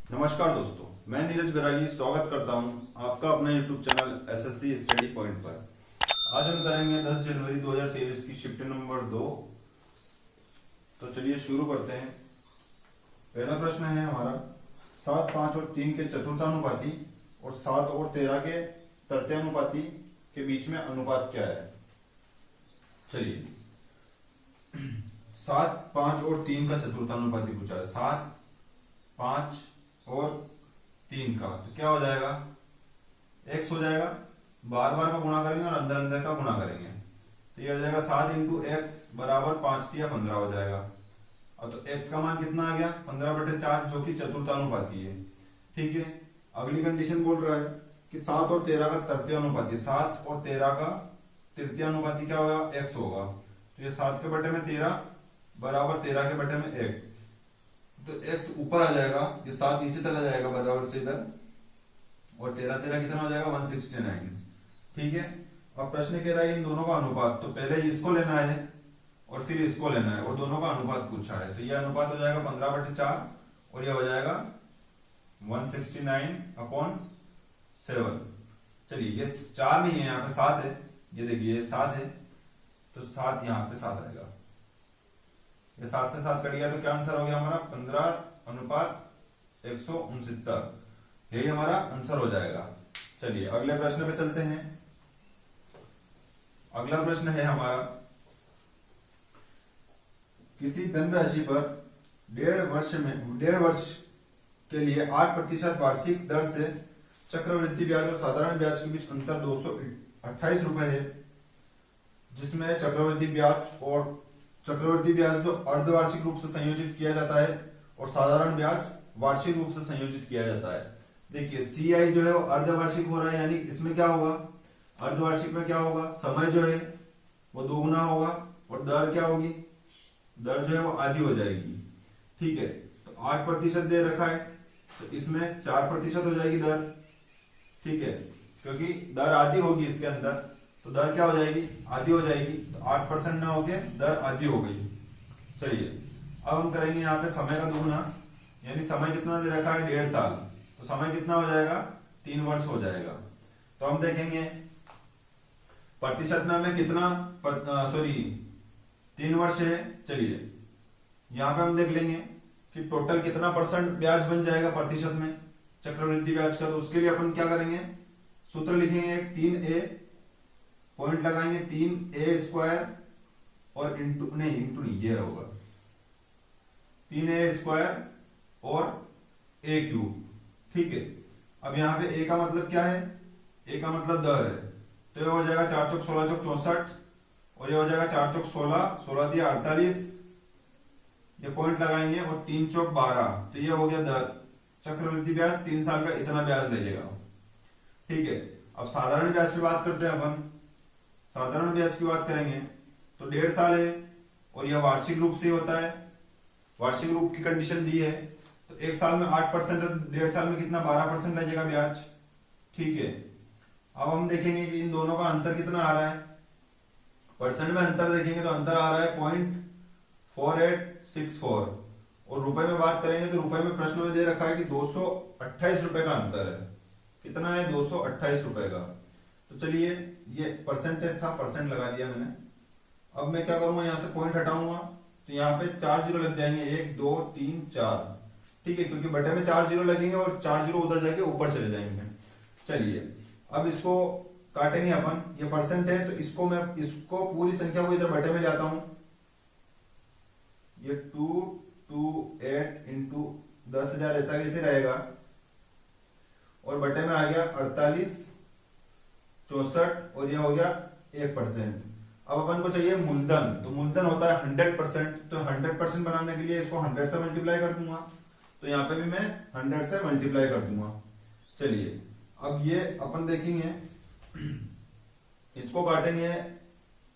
नमस्कार दोस्तों, मैं नीरज बैरागी स्वागत करता हूं आपका अपना YouTube channel SSC study point पर। आज हम करेंगे 10 जनवरी 2023 की शिफ्ट नंबर 2। तो चलिए शुरू करते हैं। पहला प्रश्न है हमारा 7, 5 और 3 के चतुर्थानुपाती और 7 और 13 के तृतीयानुपाती के बीच में अनुपात क्या है। चलिए 7, 5 और 3 का चतुर्थानुपाती पूछा है। 7, 5 और 3 का तो क्या हो जाएगा, x हो जाएगा। बार बार का गुणा करेंगे और अंदर अंदर का गुणा करेंगे तो ये हो जाएगा 7 इंटू एक्स बराबर 5 या 15 हो जाएगा। और तो x का मान कितना आ गया 15/4 जो कि चतुर्थानुपाती है। ठीक है, अगली कंडीशन बोल रहा है कि 7 और 13 का तृतीयानुपाती, 7 और 13 का तृतीयानुपाती क्या होगा, x होगा। तो ये 7 के बटे में 13 बराबर 13 के बटे में x, तो x ऊपर आ जाएगा, ये 7 नीचे चला जाएगा बराबर से इधर, और 13 13 कितना हो जाएगा 169। ठीक है, अब प्रश्न कह रहा है इन दोनों का अनुपात, तो पहले इसको लेना है और फिर इसको लेना है और दोनों का अनुपात पूछा है। तो ये अनुपात हो जाएगा 15/4 और ये हो जाएगा 169/7। चलिए ये 4 नहीं है, यहाँ पे 7 है, ये देखिए 7 है तो 7 यहाँ पे 7 आएगा। ये 7 से 7 कट गया तो क्या आंसर हो गया हमारा 15:169। यही हमारा आंसर हो जाएगा। चलिए अगले प्रश्न पे चलते हैं। अगला प्रश्न है हमारा, किसी धनराशि पर 1.5 वर्ष के लिए 8% वार्षिक दर से चक्रवृद्धि ब्याज और साधारण ब्याज के बीच अंतर 228 रुपए है, जिसमें चक्रवृद्धि ब्याज जो अर्धवार्षिक रूप से संयोजित किया जाता है और साधारण ब्याज वार्षिक रूप से संयोजित किया जाता है। देखिए CI जो है वो अर्धवार्षिक हो रहा है, यानी इसमें क्या होगा, अर्धवार्षिक में क्या होगा, समय जो है वो दोगुना होगा और दर क्या होगी, दर जो है वो आधी हो जाएगी। ठीक है, तो 8% दे रखा है तो इसमें 4% हो जाएगी दर। ठीक है, क्योंकि दर आधी होगी इसके अंदर, तो दर क्या हो जाएगी, आधी हो जाएगी। तो 8% ना होके दर आधी हो गई। चलिए अब हम करेंगे यहाँ पे समय का दुगुना, यानी समय कितना दे रखा है 1.5 साल, तो समय कितना हो जाएगा 3 वर्ष हो जाएगा। तो हम देखेंगे प्रतिशत में हमें कितना 3 वर्ष है। चलिए यहाँ पे हम देख लेंगे कि टोटल कितना परसेंट ब्याज बन जाएगा प्रतिशत में चक्रवृद्धि ब्याज का। तो उसके लिए अपन क्या करेंगे, सूत्र लिखेंगे 3a, पॉइंट लगाएंगे 3a² और इंटू नहीं ये होगा 3a² और a³। ठीक है, अब यहाँ पे a का मतलब क्या है, a का मतलब दर है, तो ये हो जाएगा 4 चौक 16 चौक 64 और ये हो जाएगा 4 चौक 16 16 दिया 48, ये पॉइंट लगाएंगे और 3 चौक 12, तो ये हो गया दर। चक्रवृद्धि ब्याज 3 साल का इतना ब्याज ले लेगा। ठीक है, अब साधारण ब्याज की बात करते हैं अपन। साधारण ब्याज की बात करेंगे तो 1.5 साल है और यह वार्षिक रूप से होता है, वार्षिक रूप की कंडीशन दी है। तो 1 साल में 8%, 1.5 साल में कितना 12% लगेगा ब्याज। ठीक है, अब हम देखेंगे कि इन दोनों का अंतर कितना आ रहा है। परसेंट में अंतर देखेंगे तो अंतर आ रहा है 0.4864 और रुपए में बात करेंगे तो रुपए में प्रश्न में दे रखा है कि 228 रुपए का अंतर है। कितना है 228 रुपए का। तो चलिए ये परसेंटेज था, परसेंट लगा दिया मैंने। अब मैं क्या करूंगा, यहाँ से पॉइंट हटाऊंगा तो यहाँ पे 4 जीरो लग जाएंगे, 1 2 3 4। ठीक है, क्योंकि बटे में 4 जीरो लगेंगे और 4 जीरो उधर जाके ऊपर चले जाएंगे। चलिए अब इसको काटेंगे अपन, ये परसेंट है तो इसको पूरी संख्या को इधर बटे में ले आता हूं। ये 228 इंटू 10,000 ऐसा कैसे रहेगा, और बटे में आ गया 48 64 और ये हो गया 1%। अब अपन को चाहिए मूलधन, तो मूलधन होता है 100%, तो 100% बनाने के लिए इसको 100 से मल्टीप्लाई कर दूंगा, तो यहाँ पे भी मैं 100 से मल्टीप्लाई कर दूंगा। चलिए अब ये अपन देखेंगे, इसको काटेंगे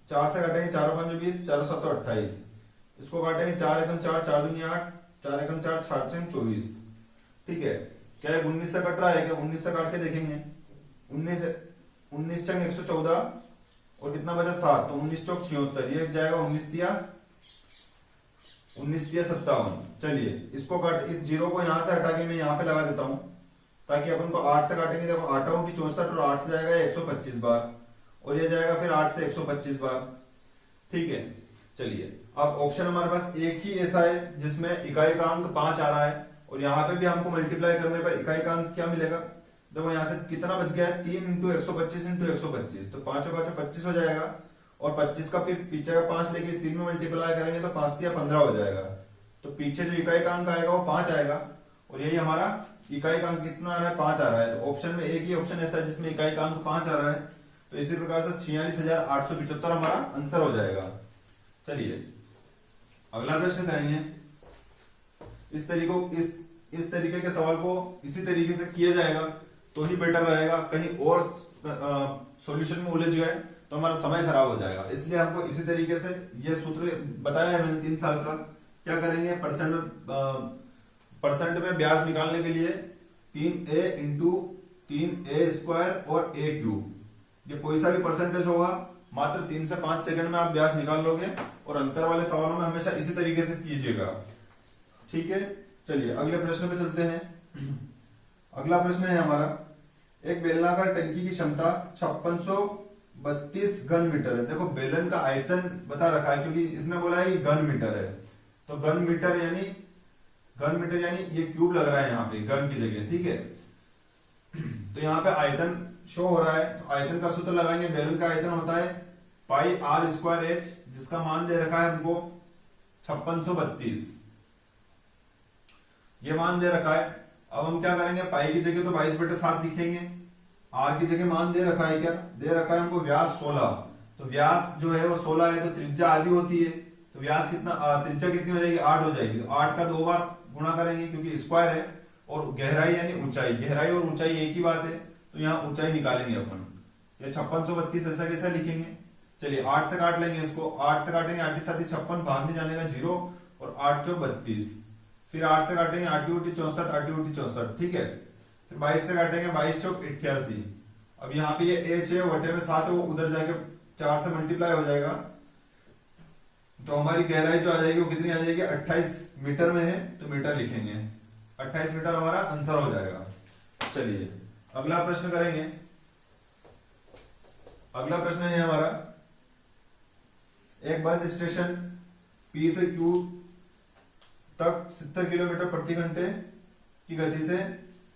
4 से काटेंगे, 4 5 20, 4 7 28, इसको काटेंगे 4 एकम 4 4 दूनी 8, 4 एकम 4 4 24। ठीक है, क्या 19 से कट रहा है क्या, 19 से काट के देखेंगे, 19 चंग 114 और कितना बचा 7, तो 19 चौक 76, ये जाएगा 19 दिया 19 दिया 57। चलिए इसको काट, इस जीरो को यहां से हटा के मैं यहाँ पे लगा देता हूं, ताकि अपन को 8 से काटेंगे। देखो 8 की 64 और 8 से जाएगा 125 बार, और ये जाएगा फिर 8 से 125 बार। ठीक है, चलिए अब ऑप्शन हमारे पास एक ही ऐसा है जिसमें इकाई का अंक 5 आ रहा है, और यहाँ पे भी हमको मल्टीप्लाई करने पर इकाई का अंक क्या मिलेगा। देखो यहाँ से कितना बच गया है, 3 इंटू 125 इंटू 125, तो 5 और 5 25 हो जाएगा, और 25 का फिर पीछे का 5 लेके इस 3 में मल्टीप्लाई करेंगे तो 5 दिया 15 हो जाएगा। तो पीछे जो इकाई का अंक आएगा वो 5 आएगा, और यही हमारा इकाई का अंक कितना आ रहा है, 5 आ रहा है। तो ऑप्शन में एक ही ऑप्शन ऐसा है जिसमें इकाई का अंक 5 आ रहा है, तो इसी प्रकार से 46,875 हमारा आंसर हो जाएगा। चलिए अगला प्रश्न करेंगे। इस तरीके के सवाल को इसी तरीके से किया जाएगा तो ही बेटर रहेगा, कहीं और सॉल्यूशन में उलझ गए तो हमारा समय खराब हो जाएगा। इसलिए हमको इसी तरीके से ये सूत्र बताया है मैंने 3 साल का। क्या करेंगे, परसेंट में ब्याज निकालने के लिए 3a इंटू 3a² और a³, ये कोई सा भी परसेंटेज होगा, मात्र 3 से 5 सेकंड में आप ब्याज निकाल लोगे, और अंतर वाले सवालों में हमेशा इसी तरीके से कीजिएगा। ठीक है, चलिए अगले प्रश्न पे चलते हैं। अगला प्रश्न है हमारा, एक बेलनाकार टंकी की क्षमता 5632 घन मीटर है। देखो बेलन का आयतन बता रखा है, क्योंकि इसने बोला है कि घन मीटर है, तो घन मीटर यानी ये क्यूब लग रहा है यहाँ पे घन की जगह। ठीक है, तो यहाँ पे आयतन शो हो रहा है, तो आयतन का सूत्र लगाएंगे। बेलन का आयतन होता है पाई r²h, जिसका मान दे रखा है हमको 5632, ये मान दे रखा है। अब हम क्या करेंगे, पाई की जगह तो 22/7 लिखेंगे, आर की जगह मान दे रखा है, क्या दे रखा है हमको, व्यास 16। तो व्यास जो है वो 16 है, तो त्रिज्या आधी होती है, तो व्यास कितना, त्रिज्या कितनी हो जाएगी, 8 हो जाएगी। तो 8 का 2 बार गुणा करेंगे क्योंकि स्क्वायर है, और गहराई यानी ऊंचाई, गहराई और ऊंचाई एक ही बात है, तो यहाँ ऊंचाई निकालेंगे अपन। ये 5632 ऐसा कैसा लिखेंगे। चलिए 8 से काट लेंगे इसको, 8 से काटेंगे 8 7 56, भागने जाने का 0, और 8 चौक 32, फिर 8 से काटेंगे 8 × 64, 8 × 64। ठीक है, फिर 22 से काटेंगे 22 चौक 88। अब यहाँ पे ये h है, वटे में 7 है, वो उधर जाके 4 से मल्टीप्लाई हो जाएगा, तो हमारी गहराई जो आ जाएगी वो कितनी आ जाएगी, 28 मीटर में है, तो मीटर लिखेंगे, 28 मीटर हमारा आंसर हो जाएगा। चलिए अगला प्रश्न करेंगे। अगला प्रश्न है हमारा, एक बस स्टेशन P से Q तक 70 किलोमीटर प्रति घंटे की गति से,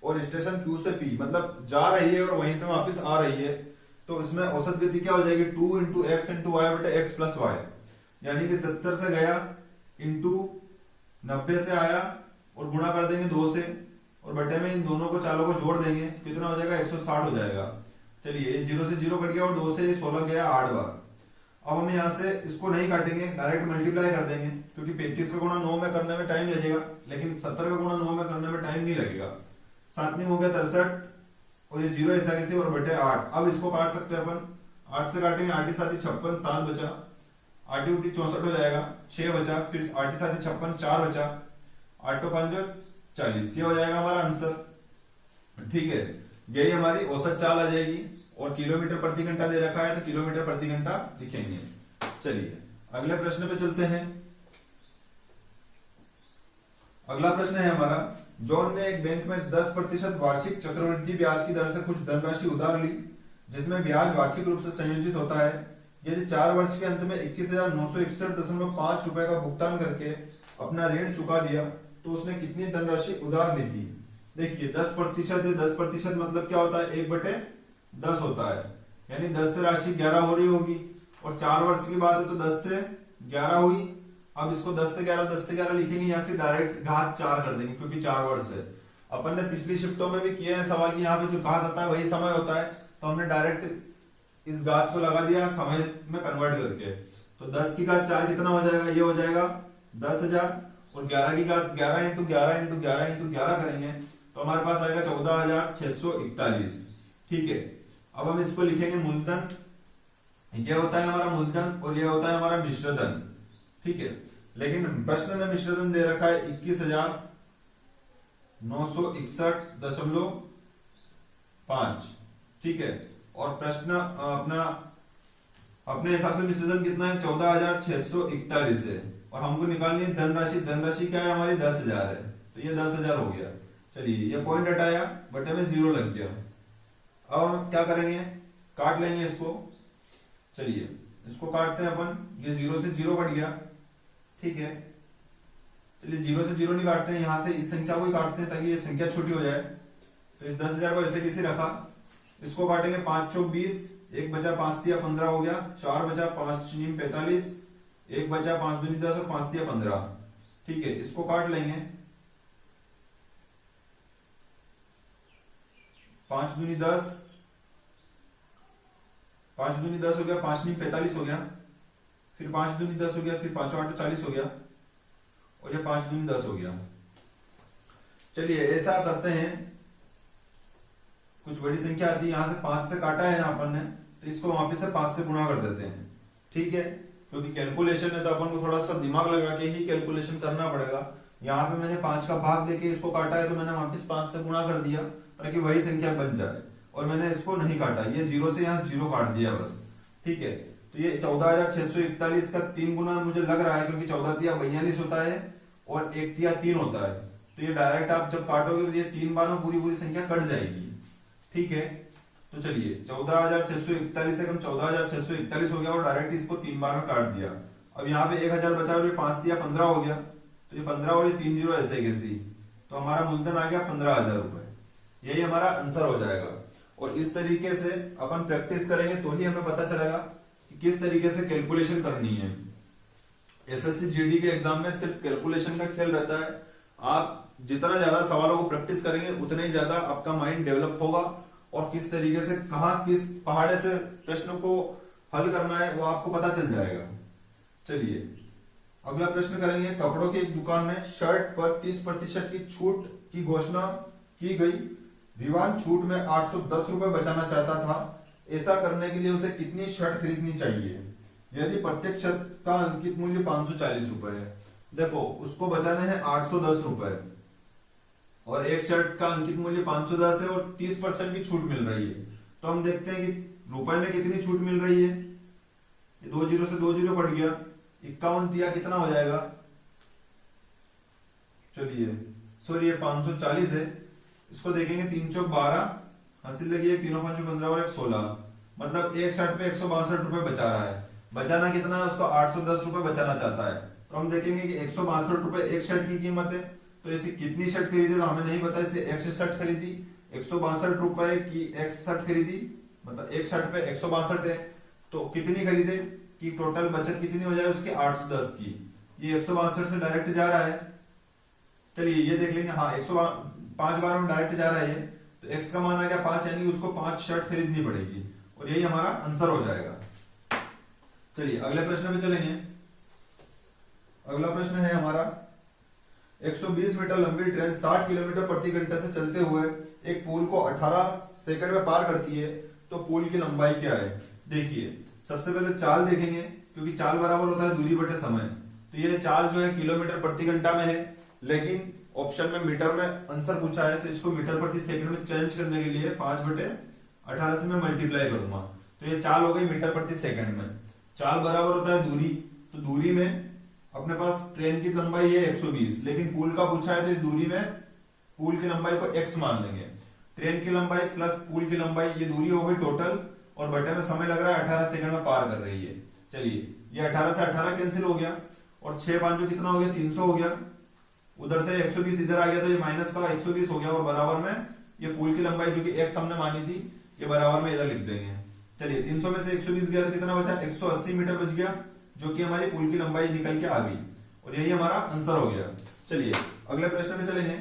और स्टेशन Q से P मतलब जा रही है और वहीं से वापस आ रही है, तो इसमें औसत गति क्या हो जाएगी, 2 × x × y बटे x + y, यानी कि 70 से गया इंटू 90 से आया, और गुणा कर देंगे 2 से, और बटे में इन दोनों को चालों को जोड़ देंगे, कितना हो जाएगा, 160 हो जाएगा। चलिए 0 से 0 कट गया, और 2 से 16 गया 8 बार। अब हम यहाँ से इसको नहीं काटेंगे, डायरेक्ट मल्टीप्लाई कर देंगे, क्योंकि 35 का गुणा 9 में करने में टाइम लगेगा, लेकिन 70 का गुणा 9 में करने में टाइम नहीं लगेगा। 7 में हो गया 63, और ये 0 ऐसा कैसे, और बटे 8। अब इसको काट सकते हैं अपन, 8 से काटेंगे 8 × 7 = 56, 7 बचा, 8 × 64 हो जाएगा, 6 बचा, फिर 8 × 7 = 56, 4 बचा, 8 × 5 = 40, ये हो जाएगा हमारा आंसर। ठीक है, यही हमारी औसत चाल आ जाएगी, और किलोमीटर प्रति घंटा दे रखा है, तो किलोमीटर प्रति घंटा लिखेंगे। चलिए अगले प्रश्न पे चलते हैं। अगला प्रश्न है हमारा, जॉन ने एक बैंक में 10% वार्षिक चक्रवृद्धि ब्याज की दर से कुछ धनराशि उधार ली, जिसमें ब्याज वार्षिक रूप से संयोजित होता है। यदि 4 वर्ष के अंत में 21,961.5 रुपए का भुगतान करके अपना ऋण चुका दिया, तो उसने कितनी धनराशि उधार ली थी। देखिए 10% है, 10% मतलब क्या होता है, 1/10 होता है, यानी 10 से राशि 11 हो रही होगी, और 4 वर्ष की बात है तो 10 से 11 हुई। अब इसको 10 से 11 लिखेंगे, या फिर डायरेक्ट घात 4 कर देंगे, क्योंकि 4 वर्ष है। अपन ने पिछली शिफ्टों में भी किए हैं सवाल की, यहाँ पे जो घात आता है वही समय होता है, तो हमने डायरेक्ट इस घात को लगा दिया समय में कन्वर्ट करके। तो 10 की घात 4 कितना हो जाएगा, ये हो जाएगा 10,000, और 11 की घात 11 × 11 × 11 × 11 करेंगे तो हमारे पास आएगा 14,641। ठीक है, अब हम इसको लिखेंगे मूलधन, ये होता है हमारा मूलधन, और ये होता है हमारा मिश्रधन। ठीक है, लेकिन प्रश्न में मिश्रधन दे रखा है 21,961.5। ठीक है, और प्रश्न अपने हिसाब से मिश्रधन कितना है, 14,641 है, और हमको निकालनी है धनराशि। धनराशि क्या है हमारी 10,000 है, तो ये 10,000 हो गया। चलिए ये पॉइंट हटाया, बटे में 0 लग गया। अब हम क्या करेंगे, काट लेंगे इसको। चलिए इसको काटते हैं अपन, ये 0 से 0 कट गया, ठीक है। चलिए 0 से 0 नहीं काटते हैं, यहां से इस संख्या को ही काटते हैं ताकि ये संख्या छोटी हो जाए। तो इस 10,000 को ऐसे कैसे रखा, इसको काटेंगे 5 चौक 20, 1 बचा 5 तिया 15 हो गया, 4 बचा 5 नीम 45, 1 बचा 5 दूनी 10 और 5 तिया 15, ठीक है। इसको काट लेंगे, 5 दूनी 10, 5 दूनी 10 हो गया, 5 नीम 45 हो गया, फिर 5 दूनी 10 हो गया, फिर 5 8 40 हो गया, और ये 5 दूनी 10 हो गया। चलिए ऐसा करते हैं, कुछ बड़ी संख्या आती है, यहां से 5 से काटा है ना अपन ने, तो इसको वापस से 5 से गुणा कर देते हैं, ठीक है। क्योंकि कैलकुलेशन है तो अपन को थोड़ा सा दिमाग लगा के ही कैलकुलेशन करना पड़ेगा। यहाँ पे मैंने 5 का भाग देके इसको काटा है, तो मैंने वापस 5 से गुणा कर दिया ताकि वही संख्या बन जाए, और मैंने इसको नहीं काटा, ये 0 से यहाँ 0 काट दिया बस, ठीक है। तो ये 14,641 का 3 गुना मुझे लग रहा है, क्योंकि 14 तिया 42 होता है और 1 तिया 3 होता है। तो ये डायरेक्ट आप जब काटोगे तो ये 3 बार में पूरी पूरी संख्या कट जाएगी, ठीक है। तो चलिए 14,641 से कम 14,641 हो गया, और डायरेक्ट इसको 3 बार में काट दिया। अब यहाँ पे 1,000 बचा और ये 5 तिया 15 हो गया, तो ये 15 और ये 3 जीरो ऐसे कैसी, तो हमारा मूलधन आ गया 15,000 रुपए। यही हमारा आंसर हो जाएगा। और इस तरीके से अपन प्रैक्टिस करेंगे तो ही हमें पता चलेगा कि किस तरीके से कैलकुलेशन करनी है। एसएससी जीडी के एग्जाम में सिर्फ कैलकुलेशन का खेल रहता है। आप जितना ज्यादा सवालों को प्रैक्टिस करेंगे उतना ही ज्यादा आपका माइंड डेवलप होगा, और किस तरीके से कहाँ किस पहाड़े से प्रश्न को हल करना है वो आपको पता चल जाएगा। चलिए अगला प्रश्न करेंगे। कपड़ों की एक दुकान में शर्ट पर 30% की छूट की घोषणा की गई। विवान छूट में 810 रुपए बचाना चाहता था। ऐसा करने के लिए उसे कितनी शर्ट खरीदनी चाहिए यदि प्रत्येक शर्ट का अंकित मूल्य 540 रुपए है। देखो उसको बचाने हैं 810 रुपए, और एक शर्ट का अंकित मूल्य 510 है और 30% की छूट मिल रही है। तो हम देखते हैं कि रुपए में कितनी छूट मिल रही है। ये 2 जीरो से 2 जीरो कट गया, 51 तिया कितना हो जाएगा, चलिए सॉरी ये 540 है। इसको देखेंगे 3 चौक 12, हंसी लगी है, 3 5 15 और 1 16, मतलब एक शर्ट पे 162 रुपए बचा रहा है। बचाना कितना है, उसको 810 रुपए बचाना चाहता है। तो हम देखेंगे कि 162 रुपए एक शर्ट की कीमत है, तो ऐसी कितनी शर्ट खरीदी तो हमें नहीं पता, इसलिए एक्स शर्ट खरीदी। 162 रुपए की एक्स शर्ट खरीदी, मतलब एक शर्ट पे 162 है, तो कितनी खरीदे कि टोटल बचत कितनी हो जाए उसकी 810 की। ये 162 से डायरेक्ट जा रहा है, चलिए ये देख लेंगे। हाँ 105 बार में डायरेक्ट जा रहा है ये, तो एक्स का मान आ गया 5, यानी उसको 5 शर्ट खरीदनी पड़ेगी, और यही हमारा आंसर हो जाएगा। चलिए अगले प्रश्न पे चलेंगे। अगला प्रश्न है हमारा, 120 मीटर लंबी ट्रेन 60 किलोमीटर प्रति घंटे से चलते हुए एक पुल को 18 सेकंड में पार करती है, तो पुल की लंबाई क्या है। देखिए सबसे पहले चाल देखेंगे, क्योंकि चाल बराबर होता है दूरी बटे समय। तो ये चाल जो है किलोमीटर प्रति घंटा में है, लेकिन ऑप्शन में मीटर में आंसर पूछा है, तो इसको मीटर प्रति सेकंड में चेंज करने के लिए 5/18 से मैं मल्टीप्लाई करूंगा, तो ये चाल हो गई मीटर प्रति सेकंड में। चाल बराबर होता है दूरी, तो दूरी में अपने पास ट्रेन की लंबाई है 120, लेकिन पुल का पूछा है तो इस दूरी में पुल की लंबाई को x मान लेंगे। ट्रेन की लंबाई प्लस पुल की लंबाई, ये दूरी हो गई टोटल, और बटे में समय लग रहा है 18 सेकंड में पार कर रही है। चलिए ये 18 से 18 कैंसिल हो गया, और 6 5 कितना हो गया 300 हो गया, उधर से 120 इधर आ गया, तो ये माइनस का 120 हो गया, और बराबर में ये पुल की लंबाई जो कि x हमने मानी थी, ये बराबर में इधर लिख देंगे। चलिए 300 में से 120 गया तो कितना बचा, 180 मीटर बच गया, जो कि हमारी पुल की लंबाई निकल के आ गई, और यही हमारा आंसर हो गया। चलिए अगले प्रश्न पे चलेंगे।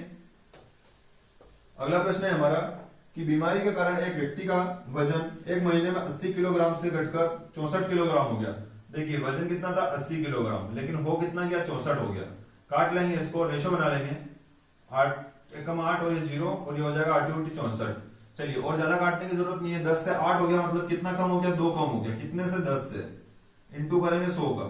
अगला प्रश्न है हमारा कि बीमारी के कारण एक व्यक्ति का वजन एक महीने में 80 किलोग्राम से घटकर 64 किलोग्राम हो गया। देखिए वजन कितना था 80 किलोग्राम, लेकिन हो कितना गया 64 हो गया। काट लेंगे इसको, रेशो बना लेंगे, 8 एकम 8 और ये 0, और ये हो जाएगा 8 × 64। चलिए और ज्यादा काटने की जरूरत नहीं है, 10 से 8 हो गया, मतलब कितना कम हो गया 2 कम हो गया, कितने से 10 से, इंटू करेंगे 100 का।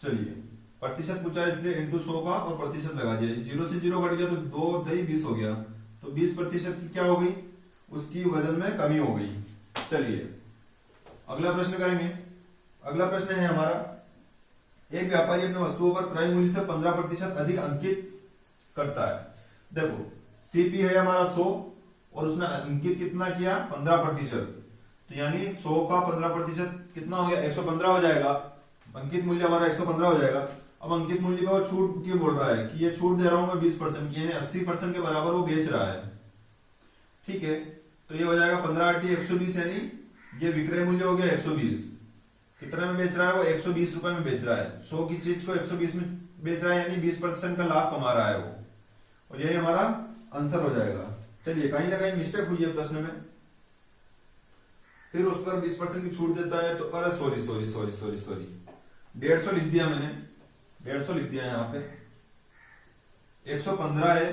चलिए प्रतिशत पूछा है इसलिए इंटू 100 का और प्रतिशत लगा दिया, 0 से 0 कट गया तो 2 दही 20 हो गया, तो 20% की क्या हो गई, उसकी वजन में कमी हो गई। चलिए अगला प्रश्न करेंगे। अगला प्रश्न है हमारा एक व्यापारी अपने वस्तुओं पर क्रय मूल्य से 15% अधिक अंकित करता है। देखो सीपी है हमारा 100 और उसने अंकित कितना किया 15%, तो यानी 100 का 15% कितना हो गया 115 हो जाएगा। अंकित मूल्य हमारा 115 हो जाएगा। अब अंकित मूल्य पे वो छूट क्यों बोल रहा है कि ये छूट दे रहा हूं मैं 20% की, यानी 80% के बराबर वो बेच रहा है। ठीक है, तो ये हो जाएगा 15/120, यानी ये विक्रय मूल्य हो गया 120। कितने में बेच रहा है वो 120 रुपए में बेच रहा है। 100 की चीज को 120 में बेच रहा है, यानी 20% का लाभ कमा रहा है वो, और यही हमारा आंसर हो जाएगा। चलिए कहीं ना कहीं मिस्टेक हुई है प्रश्न में, फिर उस पर 20% की छूट देता है, तो अरे सॉरी 150 लिख दिया मैंने, 150 लिख दिया यहाँ पे। 115 है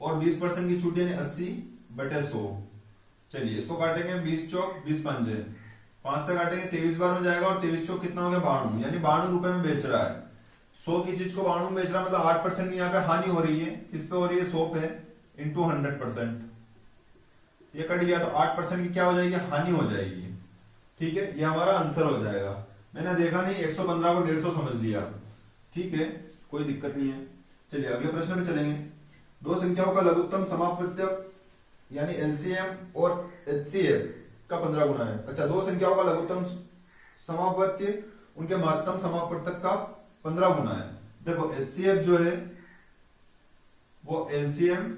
और 20% की छूट यानी 80/100। चलिए इसको काटेंगे 20 चौक 20 पंजे, 5 से काटेंगे 23 बार में जाएगा, और 23 चौक कितना हो गया 92, यानी 92 रुपए में बेच रहा है। 100 की चीज को 92 में बेच रहा है, मतलब 8% की यहाँ पे हानि हो रही है। किस पे हो रही है 100 पे, इंटू 100%। ये कट गया तो 8% की क्या हो जाएगी हानि हो जाएगी। ठीक है, ये हमारा आंसर हो जाएगा। मैंने देखा नहीं 115 को 150 समझ लिया। ठीक है, कोई दिक्कत नहीं है। चलिए अगले प्रश्न पे चलेंगे। दो संख्याओं का लघुत्तम समापवर्तक यानी एलसीएम और एचसीएफ का 15 गुना है। अच्छा, दो संख्याओं का लघुत्तम समापवर्त्य उनके महत्तम समापवर्तक का 15 गुना है। देखो एचसीएफ जो है वो एलसीएम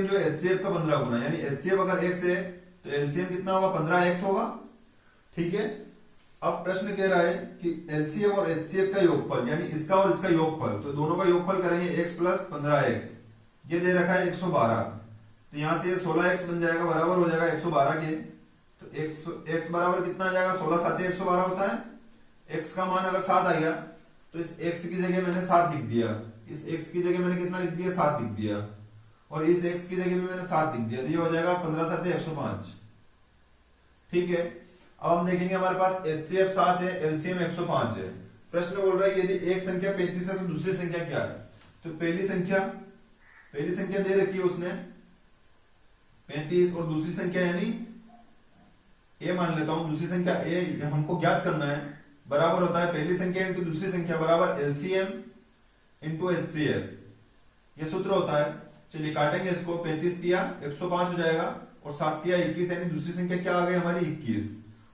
जो एचसीएफ का 15 गुना, यानी एचसीएफ अगर x है तो एलसीएम कितना होगा 15x होगा। ठीक है, अब प्रश्न कह रहा है कि एलसीएम और एचसीएफ का योगफल, यानी इसका और इसका योगफल, तो दोनों का योगफल करेंगे x + 15x। ये दे रखा है 112, तो यहां से 16x बन जाएगा, बराबर हो जाएगा 112 के। तो x बराबर कितना आ जाएगा 16 7 112 होता है। x का मान अगर 7 आ गया तो इस x की जगह मैंने 7 लिख दिया, इस x की जगह मैंने कितना लिख दिया 7 लिख दिया, और इस x की जगह भी मैंने 7 लिख दिया, तो ये हो जाएगा 15 7 105। ठीक है, अब हम देखेंगे हमारे पास HCF 7 है, LCM 105 है। प्रश्न बोल रहा है यदि एक संख्या 35 है तो दूसरी संख्या क्या है। तो पहली संख्या दे रखी है उसने 35, और दूसरी संख्या यानी a मान लेता हूं, दूसरी संख्या a हमको ज्ञात करना है, बराबर होता है पहली संख्या इंटू दूसरी संख्या बराबर LCM इंटू HCF, ये सूत्र होता है। चलिए काटेंगे इसको, 35 दिया 105 हो जाएगा, और 7 दिया 21, यानी दूसरी संख्या क्या आ गई हमारी 21,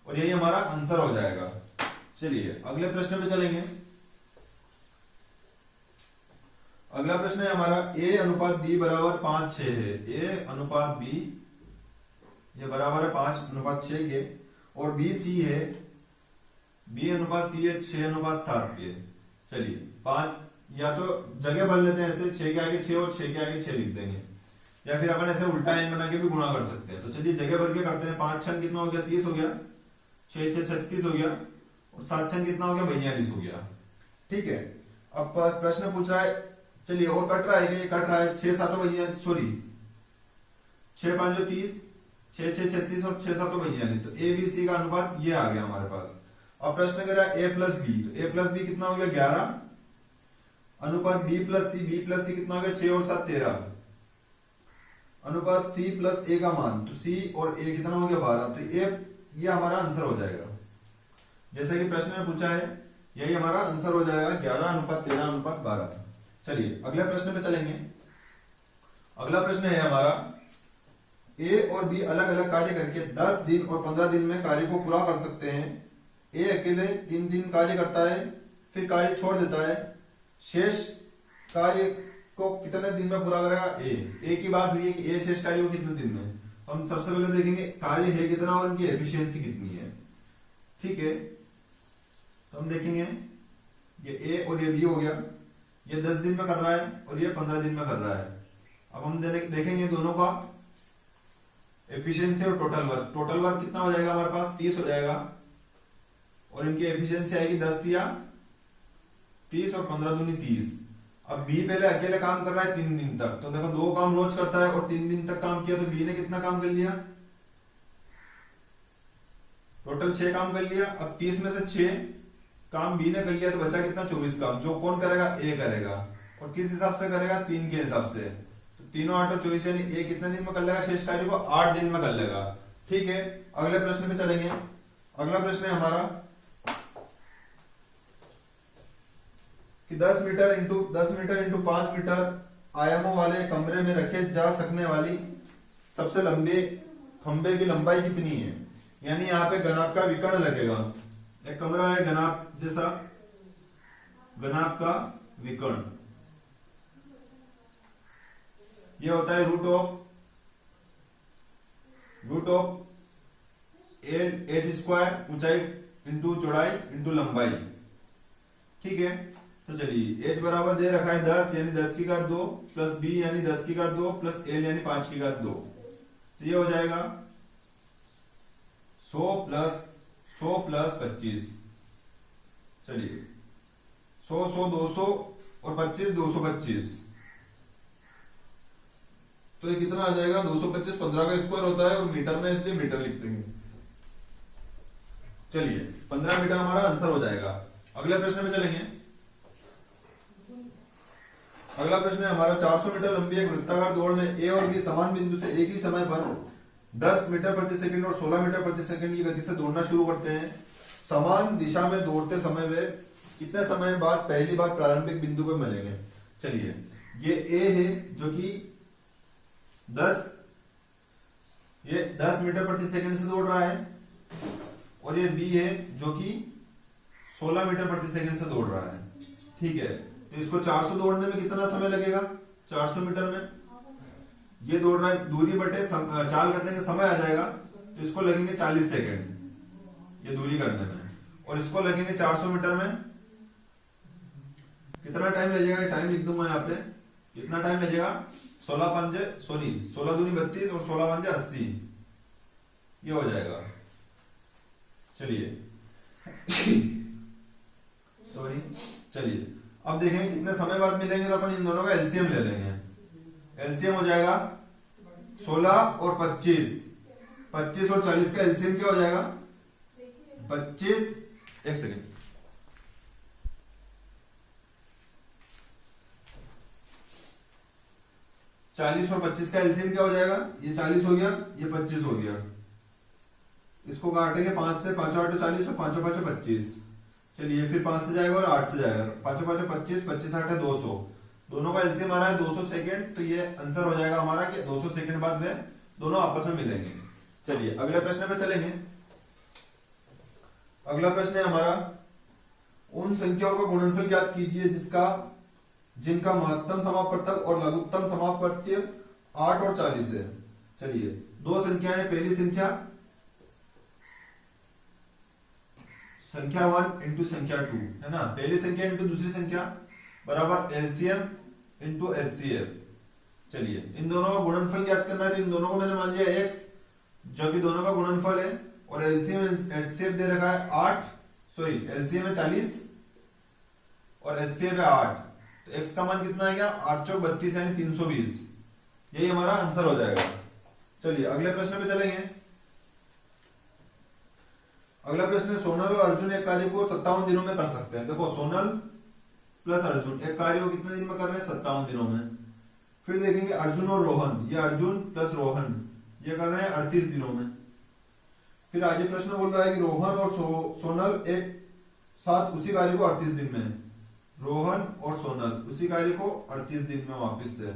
और यही हमारा आंसर हो जाएगा। चलिए अगले प्रश्न पे चलेंगे। अगला प्रश्न है हमारा A/B बराबर 5:6 है। A/B ये बराबर है 5:6 के, और BC है, B/C है 6:7 के। चलिए 5, या तो जगह भर लेते हैं ऐसे, 6 के आगे 6 और 6 के आगे 6 लिख देंगे, या फिर अपन ऐसे उल्टा एन बना के भी गुणा कर सकते हैं। तो चलिए जगह भर के करते हैं। 5 छन कितना हो गया 30 हो गया, 6 6 36 हो गया, और 7 छन कितना हो गया 42 हो गया। ठीक है, अब प्रश्न पूछ रहा है, चलिए और कट रहा है, ये कट रहा है 6 7 42, सॉरी 6 5 30, 6 6 36 और 6 7 42, तो ए बी सी का अनुपात ये आ गया हमारे पास। अब प्रश्न कह रहा है A+B, तो A+B कितना हो गया 11, अनुपात B+C कितना हो गया 6 और 7 13, अनुपात C+A का मान, तो C और A कितना हो गया 12, तो ये हमारा आंसर हो जाएगा। जैसा कि प्रश्न में पूछा है यही हमारा आंसर हो जाएगा 11:13:12। चलिए अगले प्रश्न पे चलेंगे। अगला प्रश्न है हमारा A और B अलग अलग कार्य करके 10 दिन और 15 दिन में कार्य को पूरा कर सकते हैं। A अकेले 3 दिन कार्य करता है, फिर कार्य छोड़ देता है, शेष कार्य को कितने दिन में पूरा करेगा A की बात हुई है कि A शेष कार्य को कितने दिन में। हम सबसे पहले देखेंगे कार्य है कितना और उनकी एफिशिएंसी कितनी है। ठीक है, तो हम देखेंगे ये A और ये B हो गया, ये 10 दिन में कर रहा है और ये 15 दिन में कर रहा है। अब हम देखेंगे दोनों का एफिशिएंसी और टोटल वर्क कितना हो जाएगा हमारे पास 30 हो जाएगा, और इनकी एफिशिएंसी आएगी 10 दिया 30 और 15 दूनी 30। अब B पहले अकेले काम कर रहा है 3 दिन तक, तो देखो 2 काम रोज करता है और 3 दिन तक काम किया, तो B ने कितना काम कर लिया टोटल 6 काम कर लिया। अब 30 में से 6 काम B ने कर लिया, तो बचा कितना 24 काम, जो कौन करेगा A करेगा, और किस हिसाब से करेगा 3 के हिसाब से, तो 3 8 और 24 यानी A कितने दिन में कर लेगा शेष कार्य को 8 दिन में कर लेगा। ठीक है, अगले प्रश्न पे चलेंगे। अगला प्रश्न है हमारा कि 10 मीटर इंटू 5 मीटर आयामों वाले कमरे में रखे जा सकने वाली सबसे लंबे खंबे की लंबाई कितनी है। यानी यहाँ पे घनाभ का विकर्ण लगेगा। एक कमरा है घनाभ जैसा, घनाभ का विकर्ण ये होता है रूट ऑफ एच स्क्वायर, ऊंचाई इंटू चौड़ाई इंटू लंबाई। ठीक है, तो चलिए h बराबर दे रखा है 10 यानी 10 की घात 2 प्लस b यानी 10 की घात 2 प्लस l यानी 5 की घात 2। तो ये हो जाएगा 100 प्लस 25। चलिए 100 200 और 25 225। तो ये कितना आ जाएगा 225 15 का स्क्वायर होता है और मीटर में इसलिए मीटर लिख देंगे। चलिए 15 मीटर हमारा आंसर हो जाएगा। अगले प्रश्न में चलेंगे। अगला प्रश्न है हमारा 400 मीटर लंबी एक वृत्ताकार दौड़ में ए और बी समान बिंदु से एक ही समय पर 10 मीटर प्रति सेकंड और 16 मीटर प्रति सेकंड की गति से दौड़ना शुरू करते हैं। समान दिशा में दौड़ते समय वे कितने समय बाद पहली बार प्रारंभिक बिंदु पर मिलेंगे। चलिए ये ए है जो कि 10 मीटर प्रति सेकंड से दौड़ रहा है और ये बी है जो कि 16 मीटर प्रति सेकंड से दौड़ रहा है। ठीक है, तो इसको 400 दौड़ने में कितना समय लगेगा। 400 मीटर में ये दौड़ रहा है, दूरी बटे चाल करने का समय आ जाएगा, तो इसको लगेंगे 40 सेकंड ये दूरी करने में, और इसको लगेंगे 400 मीटर में कितना टाइम लगेगा। टाइम लिख दूंगा यहाँ पे, कितना टाइम लगेगा 16 दूनी 32 और 16 पंजे 80 ये हो जाएगा। चलिए चलिए अब देखेंगे कितने समय बाद मिलेंगे, तो अपन इन दोनों का एलसीएम ले लेंगे। एलसीएम हो जाएगा 16 और 25 और 40 का एलसीएम क्या हो जाएगा 25। एक सेकेंड, 40 और 25 का एलसीएम क्या हो जाएगा, ये 40 हो गया, ये 25 हो गया। इसको काटेंगे 5 से, 5 8 40 और 5 5 25। चलिए फिर 5 से जाएगा और 8 से जाएगा, 5 5 25 25 8 है 200। दोनों का एलसीएम आ रहा है 200 सेकंड, तो ये आंसर हो जाएगा हमारा कि 200 सेकंड बाद में दोनों आपस में मिलेंगे। चलिए अगले प्रश्न पे चलेंगे। अगला प्रश्न है हमारा उन संख्याओं का गुणनफल ज्ञात कीजिए जिनका महत्तम समापवर्तक और लघुत्तम समापवर्तीय 8 और 40 है। चलिए दो संख्या है, पहली संख्या 1 इंटू संख्या 2 है ना, पहली संख्या इंटू दूसरी संख्या बराबर एलसीएम इंटू एचसीएफ। चलिए इन दोनों का गुणनफल ज्ञात करना है, तो इन दोनों को मैंने मान लिया x जो कि दोनों का गुणनफल है, और एलसीएम एचसीएफ दे रखा है 8, एलसीएम है 40 और एचसीएफ है 8, तो x का मान कितना आ गया 8 चौक 32 यानी 320। यही हमारा आंसर हो जाएगा। चलिए अगले प्रश्न पे चलेंगे। अगला प्रश्न है सोनल और अर्जुन एक कार्य को 57 दिनों में कर सकते हैं। देखो सोनल प्लस अर्जुन एक कार्य को कितने दिन में कर रहे हैं 57 दिनों में। फिर देखेंगे अर्जुन और रोहन, ये अर्जुन प्लस रोहन ये कर रहे हैं 38 दिनों में। फिर आगे प्रश्न बोल रहा है कि रोहन और सोनल एक साथ उसी कार्य को 38 दिन में, रोहन और सोनल उसी कार्य को 38 दिन में वापिस से।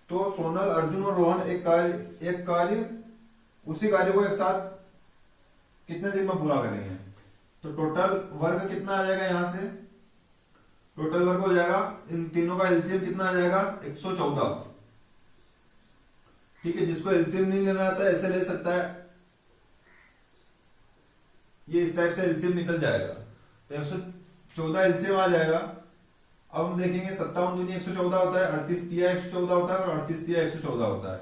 तो सोनल अर्जुन और रोहन एक कार्य उसी कार्य को एक साथ कितने दिन में पूरा करेंगे। तो टोटल वर्ग कितना आ जाएगा, यहां से टोटल वर्ग हो जाएगा, इन तीनों का एलसीएम कितना आ जाएगा 114। ठीक है, जिसको एलसीएम नहीं लेना आता ऐसे ले सकता है, ये इस टाइप से एलसीएम निकल जाएगा, तो 114 एलसीएम आ जाएगा। अब हम देखेंगे 57 दूनी 114 होता है, 38 तिया 114 होता है और 38 तिया 114 होता है।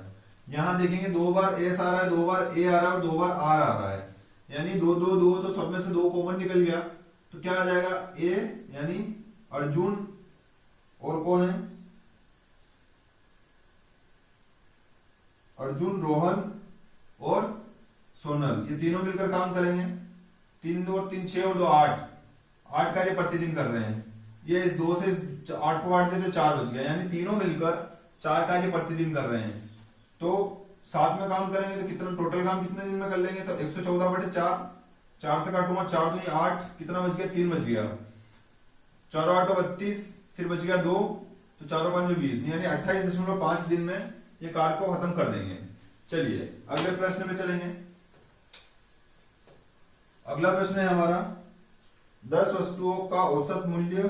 यहां देखेंगे 2 बार एस आ रहा है, 2 बार ए आ रहा है और 2 बार आर आ रहा है, यानी 2 2 2, तो सब में से 2 कॉमन निकल गया, तो क्या आ जाएगा ए यानी अर्जुन और कौन है अर्जुन, रोहन और सोनल, ये तीनों मिलकर काम करेंगे। 3 2 और 3 6 और 2 8 कार्य प्रतिदिन कर रहे हैं। ये इस 2 से 8 को 8 दे तो 4 बच गया, यानी तीनों मिलकर 4 कार्य प्रतिदिन कर रहे हैं। तो साथ में काम करेंगे तो कितना टोटल काम कितने दिन में कर लेंगे, तो 114 बटे 4, 4 से काटूंगा 4 दूनी 8, कितना बच गया 3 बच गया। चारों आठों 32, फिर बच गया 2, तो चारों पांचों 20, यानी 28.5 दिन में ये कार को खत्म कर देंगे। चलिए अगले प्रश्न पे चलेंगे। अगला प्रश्न है हमारा 10 वस्तुओं का औसत मूल्य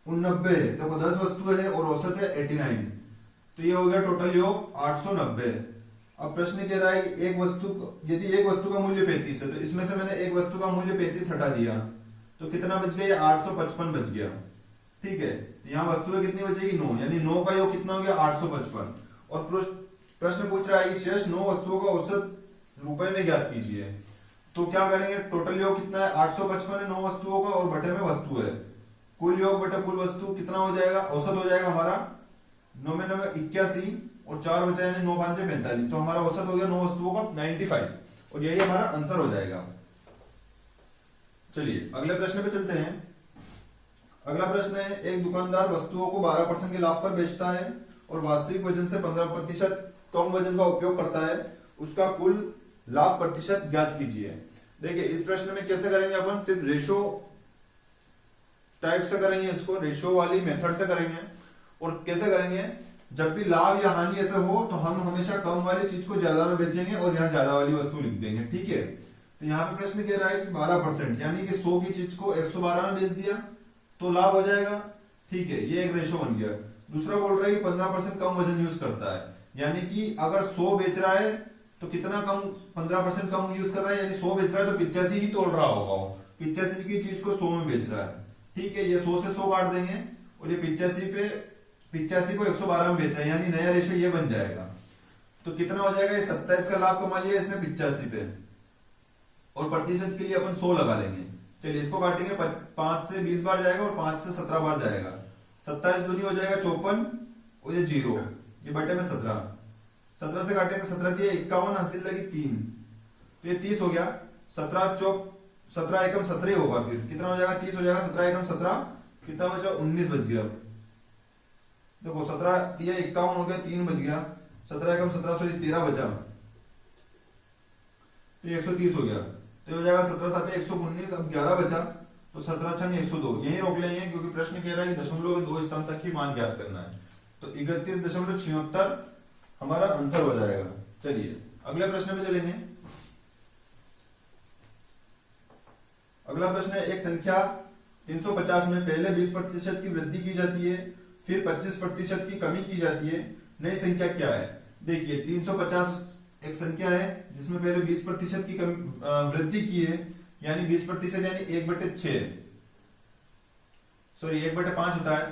89 है। देखो 10 वस्तुएं है और औसत है 89, तो ये हो गया टोटल योग 890। अब प्रश्न कह रहा है कि यदि एक वस्तु का मूल्य 35 है, तो इसमें से मैंने एक वस्तु का मूल्य 35 हटा दिया, तो कितना बच गया? 855 बच गया। ठीक है, तो यहाँ वस्तुएं कितनी बचेगी? 9, यानी 9 का योग कितना हो गया? 855। और प्रश्न पूछ रहा है कि शेष 9 वस्तुओं का औसत रुपए में ज्ञात कीजिए। तो क्या करेंगे? टोटल योग कितना है? 855 है 9 वस्तुओं का, और बटे में वस्तु है, कुल योग बटे कुल वस्तु कितना हो जाएगा? औसत हो जाएगा हमारा 9 में 9 81, और 4 बचा यानी 9 5 45, तो हमारा औसत हो गया 9 वस्तुओं का 95, और यही हमारा आंसर हो जाएगा। चलिए अगले प्रश्न पे चलते हैं। अगला प्रश्न है, एक दुकानदार वस्तुओं को 12% के लाभ पर बेचता है और वास्तविक वजन से 15% कम वजन का उपयोग करता है, उसका कुल लाभ प्रतिशत ज्ञात कीजिए। देखिए इस प्रश्न में कैसे करेंगे अपन? सिर्फ रेशो टाइप से करेंगे, इसको रेशो वाली मेथड से करेंगे। और कैसे करेंगे? जब भी लाभ या हानि ऐसे हो तो हम हमेशा कम वाली चीज को ज्यादा में बेचेंगे और यहाँ ज्यादा वाली वस्तु लिख देंगे। ठीक है, तो यहाँ पे प्रश्न कह रहा है कि 12%, यानी कि 100 की चीज को 112 में बेच दिया तो लाभ हो जाएगा। ठीक है, ये एक रेशो बन गया। दूसरा बोल रहा है कि 15% कम वजन यूज करता है, यानी कि अगर 100 बेच रहा है तो कितना कम? 15% कम यूज कर रहा है, यानी 100 बेच रहा है तो 85 ही तोड़ रहा होगा वो, 85 की चीज को 100 में बेच रहा है। ठीक है, ये 100 से 100 काट देंगे, और ये 85 को 112 में बेच रहा है, यानी नया रेशो ये बन जाएगा। तो कितना हो जाएगा? ये 27 का लाभ कमा लिया इसने 85 पे, और प्रतिशत के लिए अपन 100 लगा लेंगे। चलिए इसको काटेंगे, 5 से 20 बार जाएगा और 5 से 17 बार जाएगा। 27 दूनी हो जाएगा 54, और ये 0, ये बटे में 17 से काटेंगे, 17 दिए 51, हासिल लगी 3, तो ये 30 हो गया। 17 एकम 17 होगा, फिर कितना हो जाएगा? 30 हो जाएगा। 17 एकम 17 कितना बचा? 19 बच गया। देखो 17 दिया 51 हो गया, 3 बच गया। 17 एकम 17 से 13 बचा, तो 130 हो गया। तो हो जाएगा 17 7 119, अब 11 बचा, तो 17 6 102। यही रोक लेंगे क्योंकि प्रश्न कह रहा है कि दशमलव के 2 स्थान तक ही मान ज्ञात करना है, तो 31.76 हमारा आंसर हो जाएगा। चलिए अगले प्रश्न पे चलेंगे। अगला प्रश्न है, एक संख्या 350 में पहले 20% की वृद्धि की जाती है, फिर 25% की कमी की जाती है, नई संख्या क्या है? देखिए 350 एक संख्या है जिसमें पहले 20% की वृद्धि की है, यानी 20% यानी 1/6, सॉरी 1/5 होता है,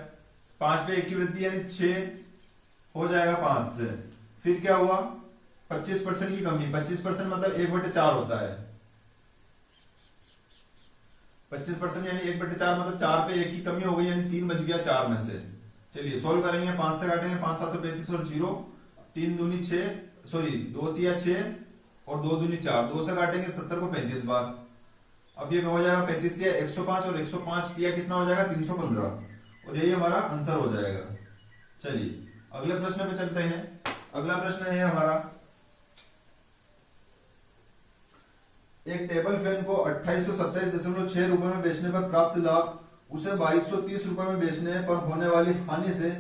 5 पे 1 की वृद्धि यानी 6 हो जाएगा 5 से। फिर क्या हुआ? 25% की कमी, 25% मतलब 1/4 होता है। 25% यानी 1/4 मतलब 4 पे 1 की कमी हो गई, यानी 3 बच गया 4 में से। चलिए सोल्व करेंगे, 5 से काटेंगे, 5 7 35 और 0, 3 दूनी 6, सॉरी 2 तिया 6 और 2 दूनी 4, 2 से काटेंगे 70 को 35 बार। अब ये हो जाएगा 35 तिया 105, और 105 तिया कितना हो जाएगा? 315, और यही हमारा आंसर हो जाएगा। चलिए अगले प्रश्न पे चलते हैं। अगला प्रश्न है हमारा, एक टेबल फैन को 2827.6 रुपए में बेचने पर प्राप्त लाभ उसे 2230 रुपए में बेचने पर होने वाली हानि से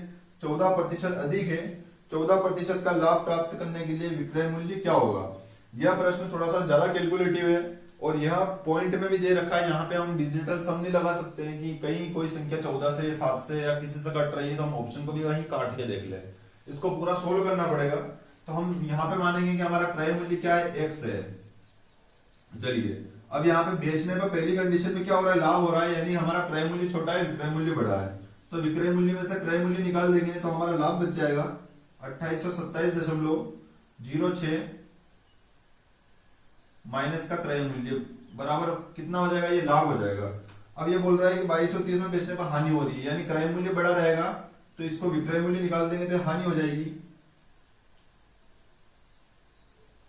14% अधिक है। 14% का लाभ प्राप्त करने के लिए विक्रय मूल्य क्या होगा? यह प्रश्न थोड़ा सा ज्यादा कैलकुलेटिव है, और यह पॉइंट में भी दे रखा है। यहाँ पे हम डिजिटल सम नहीं लगा सकते हैं कि कहीं कोई संख्या 14 से 7 से या किसी से कट रही है तो हम ऑप्शन को भी वहीं काट के देख ले, इसको पूरा सोल्व करना पड़ेगा। तो हम यहाँ पे मानेंगे कि हमारा क्रय मूल्य क्या है? x है। चलिए अब यहाँ पे बेचने पर पहली कंडीशन में क्या हो रहा है? लाभ हो रहा है, यानी हमारा क्रय मूल्य छोटा है, विक्रय मूल्य बड़ा है, तो विक्रय मूल्य में से क्रय मूल्य निकाल देंगे तो हमारा लाभ बच जाएगा 2827.06 माइनस का क्रय मूल्य बराबर कितना हो जाएगा? ये लाभ हो जाएगा। अब ये बोल रहा है कि 2230 में बेचने पर हानि हो रही है, यानी क्रय मूल्य बड़ा रहेगा, तो इसको विक्रय मूल्य निकाल देंगे तो हानि हो जाएगी।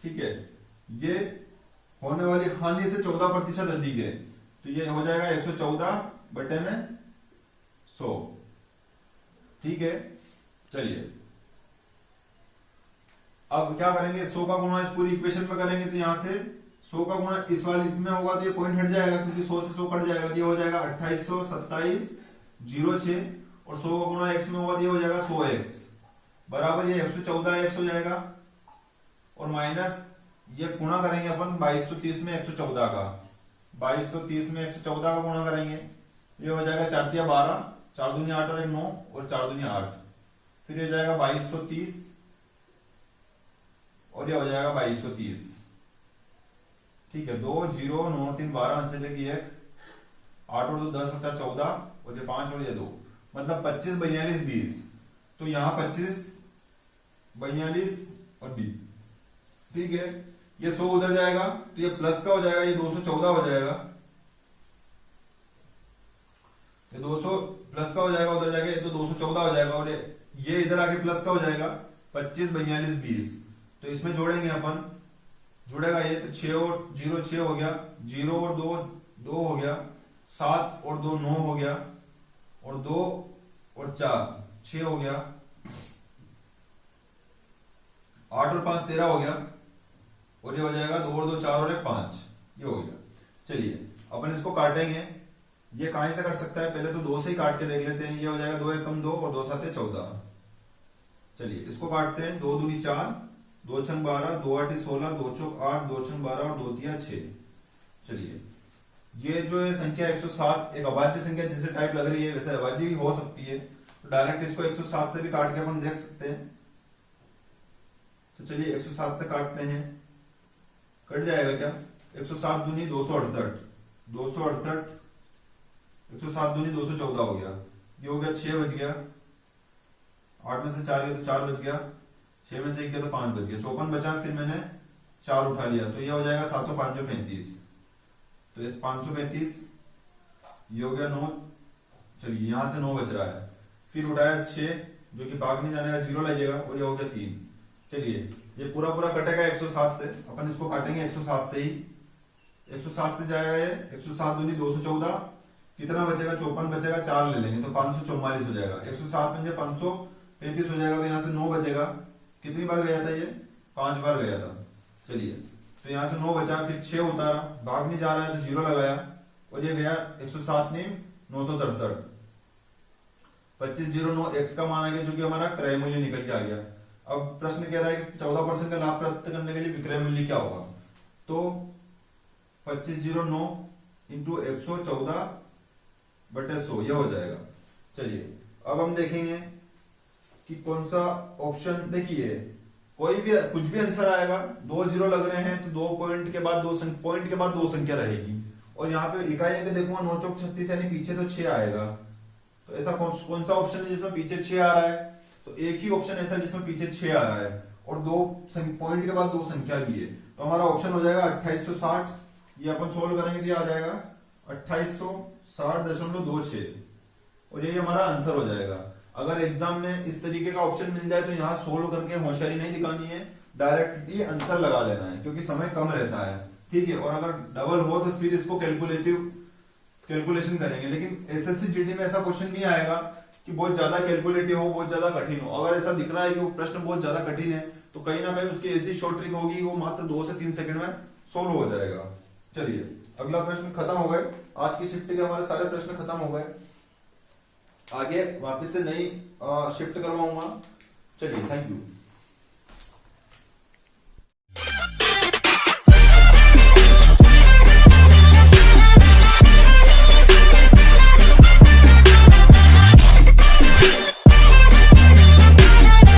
ठीक है, ये होने वाली हानि से 14% अधिक है, तो ये हो जाएगा 114 बटे में 100। ठीक है, चलिए अब क्या करेंगे? 100 का गुणा इस पूरी इक्वेशन में करेंगे तो यहां से 100 का गुणा इस वाली में होगा तो ये पॉइंट हट जाएगा, क्योंकि 100 से 100 कट जाएगा तो ये हो जाएगा 2827.06, और 100 का गुणा x में होगा तो ये हो जाएगा 100x बराबर ये 114x हो जाएगा, और माइनस ये गुणा करेंगे अपन 2230 में 114 का, 2230 में 114 का गुणा करेंगे, ये हो जाएगा 4 तिया 12, 4 दूनी 8 और 1 9, और 4 दूनी 8, फिर ये हो जाएगा 2230, और ये हो जाएगा 2230। ठीक है, 2 0 9 3 12 अंश की 1, 8 और 2 10 और 4 14, और ये 5 और ये 2, मतलब 25 42 20। तो यहाँ 25 42 और 20। ठीक है, ये 100 उधर जाएगा तो ये प्लस का हो जाएगा, ये 214 हो जाएगा, ये 200 प्लस का हो जाएगा, उधर जाएगा ये तो 214 हो जाएगा, और ये इधर आके प्लस का हो जाएगा 25 42 20। तो इसमें जोड़ेंगे अपन, जुड़ेगा ये तो 6 और 0 6 हो गया, 0 और 2 2 हो गया, 7 और 2 9 हो गया, और 2 और 4 6 हो गया, 8 और 5 13 हो गया, और ये हो जाएगा 2 और 2 4 और 1 5, ये हो गया। चलिए अपन इसको काटेंगे, ये कहां से कट सकता है, पहले तो 2 से ही काट के देख लेते हैं। ये हो जाएगा 2 एकम 2 और 2 7 14। चलिए इसको काटते हैं, 2 दूनी 4, 2 छंग 12, 2 8 16, 2 चौक 8, 2 छंग 12 और 2 तिया 6। चलिए ये जो है संख्या 107 एक अभाज्य संख्या जिसे टाइप लग रही है वैसे अभाज्य ही हो सकती है, तो डायरेक्ट इसको 107 से भी काट के अपन देख सकते हैं। तो चलिए 107 से काटते हैं, कट जाएगा क्या, 107 दूनी 268, 268, 107 दूनी 214 हो गया, ये हो गया 6 बच गया, 8 में से 4 गया तो 4 बच गया, 6 में से 1 गया तो 5 बच गया, 54 बचा, फिर मैंने 4 उठा लिया, तो ये हो जाएगा 7 5 35, तो ये 535, ये हो गया 9। चलिए यहां से 9 बच रहा है, फिर उठाया 6 जो कि भाग नहीं जाने का 0 लगेगा, और ये हो गया 3। चलिए ये पूरा पूरा कटेगा 107 से, अपन इसको काटेंगे 107 से ही, 107 से जाएगा ये 107 दूनी 214, कितना बचेगा 54 बचेगा, 4 ले लेंगे तो 544 हो जाएगा, 107 में 535 हो जाएगा, तो यहाँ से 9 बचेगा, कितनी बार गया था ये 5 बार गया था। चलिए तो यहाँ से 9 बचा, फिर 6 उतारा, भाग नहीं जा रहा है तो 0 लगाया, और ये गया 107 ने 963, 2509 x का मान आ गया, जो कि हमारा क्रय मूल्य निकल के आ गया। अब प्रश्न कह रहा है कि 14% का लाभ प्राप्त करने के लिए विक्रय मूल्य क्या होगा, तो 2509 इंटू 114/100 यह हो जाएगा। चलिए अब हम देखेंगे कि कौन सा ऑप्शन, देखिए कोई भी कुछ भी आंसर आएगा, 2 0 लग रहे हैं तो 2 पॉइंट के बाद 2 पॉइंट के बाद 2 संख्या रहेगी, और यहाँ पे इकाई अंक देखूंगा 9 चौक 36 यानी पीछे तो 6 आएगा, तो ऐसा कौन सा ऑप्शन है जिसमें पीछे 6 आ रहा है, तो एक ही ऑप्शन ऐसा जिसमें पीछे 6 आ रहा है और 2 पॉइंट के बाद 2 संख्या भी है, तो हमारा ऑप्शन हो जाएगा 2860। ये अपन सोल्व करेंगे तो ये आ जाएगा 2860.26, और यही हमारा आंसर हो जाएगा। अगर एग्जाम में इस तरीके का ऑप्शन मिल जाए तो यहाँ सोल्व करके होशियारी नहीं दिखानी है, डायरेक्टली आंसर लगा लेना है, क्योंकि समय कम रहता है। ठीक है, और अगर डबल हो तो फिर इसको कैलकुलेशन करेंगे, लेकिन एसएससी जीडी में ऐसा क्वेश्चन नहीं आएगा कि बहुत ज्यादा कैलकुलेटिव हो, बहुत ज्यादा कठिन हो। अगर ऐसा दिख रहा है कि वो प्रश्न बहुत ज्यादा कठिन है तो कहीं ना कहीं उसकी ऐसी शॉर्ट ट्रिक होगी, वो मात्र 2 से 3 सेकंड में सोल्व हो जाएगा। चलिए अगला प्रश्न खत्म हो गए, आज की शिफ्ट के हमारे सारे प्रश्न खत्म हो गए, आगे वापस से नई शिफ्ट करवाऊंगा। चलिए थैंक यू।